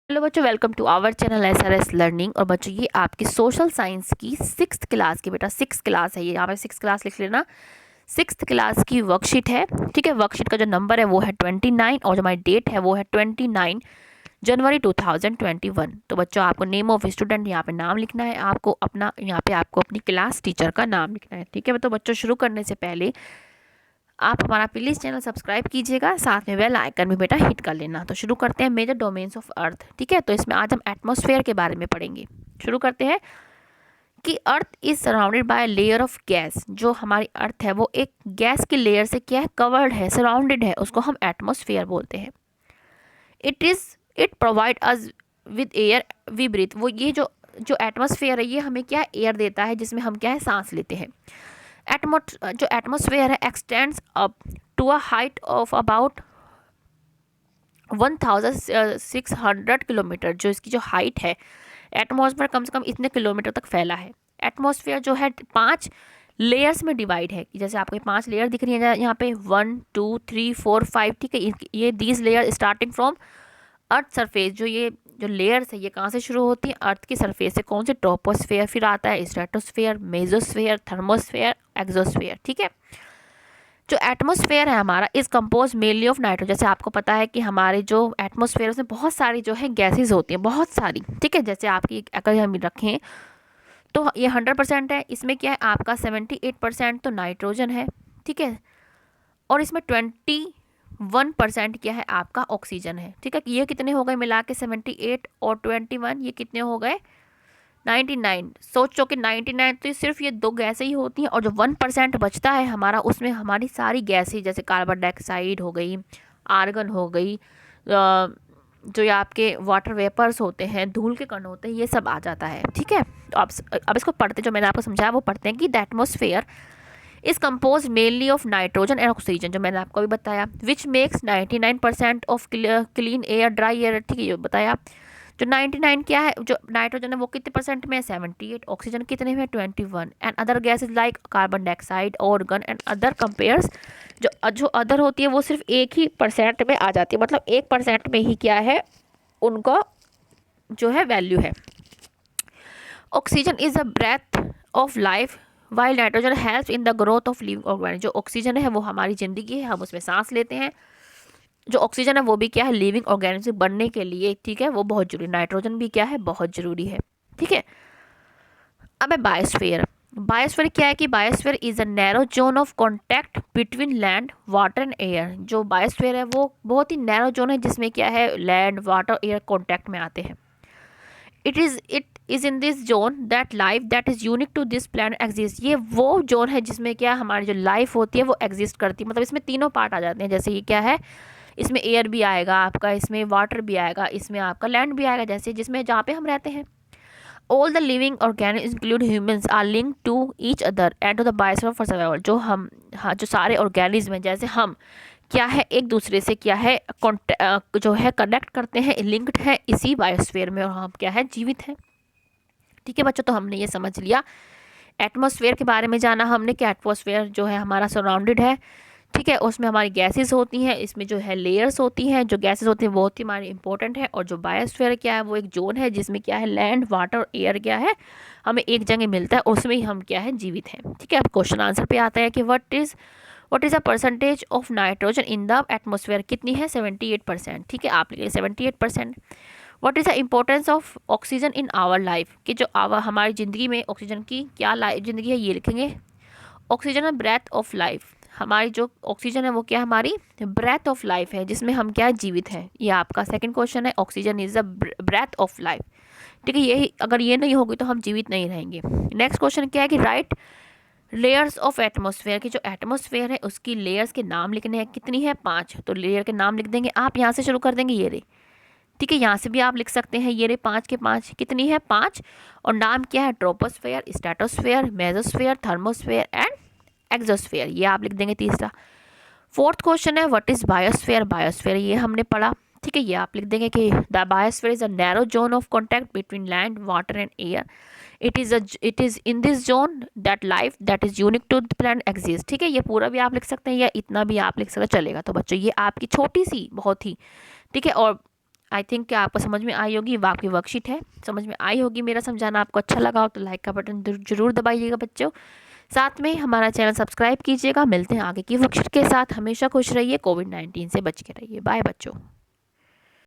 Hello बच्चों, welcome to our channel SRS learning. और बच्चों ये आपकी सोशल साइंस की 6th क्लास की, बेटा 6th क्लास है ये, यहाँ पे 6th क्लास लिख लेना। 6th क्लास की वर्कशीट है, ठीक है। वर्कशीट का जो नंबर है वो है 29 और जो हमारी डेट है वो है 29 जनवरी 2021। तो बच्चों आपको नेम ऑफ स्टूडेंट यहाँ पे नाम लिखना है, आपको अपना यहाँ पे आपको अपनी क्लास टीचर का नाम लिखना है, ठीक है। तो बच्चों शुरू करने से पहले आप हमारा प्लीज़ चैनल सब्सक्राइब कीजिएगा, साथ में बेल आइकन भी बेटा हिट कर लेना। तो शुरू करते हैं मेजर डोमेन्स ऑफ अर्थ, ठीक है। तो इसमें आज हम एटमॉस्फेयर के बारे में पढ़ेंगे। शुरू करते हैं कि earth is surrounded by layer of gas. जो हमारी अर्थ है वो एक गैस की लेयर से क्या है, कवर्ड है, सराउंडेड है, उसको हम एटमॉस्फेयर बोलते हैं। It provide us with air we breathe. वो ये जो जो एटमॉस्फेयर है ये हमें क्या एयर देता है, जिसमें हम क्या है सांस लेते हैं। जो एटमॉस्फेयर है extends up to a height of about 1600 kilometre. जो इसकी जो हाइट है एटमॉस्फेयर कम से कम इतने किलोमीटर तक फैला है। एटमॉस्फेयर जो है 5 लेयर्स में डिवाइड है। जैसे आपको 5 लेयर दिख रही है यहाँ पे 1 2 3 4 5, ठीक है। ये these layer starting from earth surface. जो लेयर्स है ये कहाँ से शुरू होती है, अर्थ की सरफेस से। कौन से, ट्रोपोस्फेयर, फिर आता है स्ट्रेटोस्फेयर, मेसोस्फेयर, थर्मोस्फेयर, एक्सोस्फेयर, ठीक है। जो एटमॉस्फेयर है हमारा is compose mainly of nitrogen. जैसे आपको पता है कि हमारे जो एटमॉस्फेयर उसमें बहुत सारी जो है गैसेज होती हैं, बहुत सारी, ठीक है। जैसे आपकी अगर हम रखें तो ये 100% है। इसमें क्या है आपका 78% तो नाइट्रोजन है, ठीक है। और इसमें 21% क्या है आपका ऑक्सीजन है, ठीक है। ये कितने हो गए मिला के 78 और 21, ये कितने हो गए 99। सोचो कि 99 तो सिर्फ ये 2 गैसें ही होती हैं, और जो 1% बचता है हमारा उसमें हमारी सारी गैसें, जैसे कार्बन डाइऑक्साइड हो गई, आर्गन हो गई, जो ये आपके वाटर वेपर्स होते हैं, धूल के कण होते हैं, ये सब आ जाता है, ठीक है। तो अब इसको पढ़ते, जो मैंने आपको समझाया वो पढ़ते हैं कि the atmosphere is compose mainly of nitrogen and oxygen, जो मैंने आपको अभी बताया, which makes 99% of clean air, dry air, ठीक है, ये बताया। जो 99 क्या है, जो नाइट्रोजन है वो कितने परसेंट में है 78, ऑक्सीजन कितने में 21, and other gases like carbon dioxide, organ and other compares. जो अदर होती है वो सिर्फ 1% में आ जाती है, मतलब 1% में ही क्या है उनका जो है वैल्यू है। Oxygen is a breath of life while nitrogen helps in the growth of living organism. जो ऑक्सीजन है वो हमारी ज़िंदगी है, हम उसमें सांस लेते हैं। जो ऑक्सीजन है वो भी क्या है लिविंग ऑर्गेनिज्म बनने के लिए, ठीक है, वो बहुत जरूरी। नाइट्रोजन भी क्या है बहुत जरूरी है, ठीक है। अब है बायोस्फीयर। बायोस्फीयर क्या है कि biosphere is a narrow zone of contact between land, water and air. जो बायोस्फीयर है वो बहुत ही नैरो जोन है, जिसमें क्या है लैंड, वाटर, एयर कॉन्टैक्ट में आते हैं। It is in this zone that life that is unique to this planet exist. ये वो जोन है जिसमें क्या हमारी जो लाइफ होती है वो एग्जिस्ट करती है। मतलब इसमें तीनों पार्ट आ जाते हैं। जैसे ये क्या है, इसमें एयर भी आएगा आपका, इसमें वाटर भी आएगा, इसमें आपका लैंड भी आएगा, जैसे जिसमें जहाँ पे हम रहते हैं। All the living organism include humans are link to each other and to the biosphere for survival. जो हम, हाँ, जो सारे ऑर्गेनिज्म हैं, जैसे हम क्या है एक दूसरे से क्या है जो है कनेक्ट करते हैं, लिंक्ड है इसी बायोस्फीयर में, और हम क्या है जीवित हैं, ठीक है बच्चों। तो हमने ये समझ लिया एटमॉस्फेयर के बारे में, जाना हमने कि एटमॉस्फेयर जो है हमारा सराउंडेड है, ठीक है। उसमें हमारी गैसेस होती हैं, इसमें जो है लेयर्स होती हैं। जो गैसेस होती हैं बहुत ही हमारी इंपॉर्टेंट है। और जो बायोस्फीयर क्या है वो एक जोन है जिसमें क्या है लैंड, वाटर, एयर क्या है हमें एक जगह मिलता है, उसमें ही हम क्या है जीवित हैं, ठीक है। अब क्वेश्चन आंसर पे आता है कि what is the percentage of nitrogen in the atmosphere. कितनी है 78%, ठीक है। आप लिखिए 78%। What is the importance of oxygen in our life, कि जो हमारी ज़िंदगी में ऑक्सीजन की क्या ज़िंदगी है, ये लिखेंगे। ऑक्सीजन है ब्रेथ ऑफ लाइफ। हमारी जो ऑक्सीजन है वो क्या हमारी ब्रेथ ऑफ लाइफ है, जिसमें हम क्या जीवित हैं। ये आपका सेकंड क्वेश्चन है, oxygen is the breath of life, ठीक है। यही अगर ये नहीं होगी तो हम जीवित नहीं रहेंगे। नेक्स्ट क्वेश्चन क्या है कि राइट लेयर्स ऑफ एटमॉस्फेयर, की जो एटमॉस्फेयर है उसकी लेयर्स के नाम लिखने हैं। कितनी है 5, तो लेयर के नाम लिख देंगे। आप यहाँ से शुरू कर देंगे, ये रे, ठीक है। यहाँ से भी आप लिख सकते हैं, ये रे 5 के 5, कितनी है 5। और नाम क्या है troposphere, stratosphere, mesosphere, thermosphere and exosphere, ये आप लिख देंगे तीसरा। फोर्थ क्वेश्चन है व्हाट इज बायोस्फेयर। बायोस्फेयर ये हमने पढ़ा, ठीक है, ये आप लिख देंगे कि the biosphere is a narrow zone of contact between land, water and air. It is in this zone that life that is unique to the planet exist, ठीक है। ये पूरा भी आप लिख सकते हैं या इतना भी आप लिख सकते हैं, चलेगा। तो बच्चों ये आपकी छोटी सी बहुत ही, ठीक है। और आई थिंक कि आपको समझ में आई होगी। आपकी वर्कशीट है, समझ में आई होगी। मेरा समझाना आपको अच्छा लगा हो तो लाइक का बटन जरूर दबाइएगा बच्चों। साथ में हमारा चैनल सब्सक्राइब कीजिएगा। मिलते हैं आगे की वर्कशीट के साथ। हमेशा खुश रहिए, कोविड-19 से बच के रहिए। बाय बच्चों।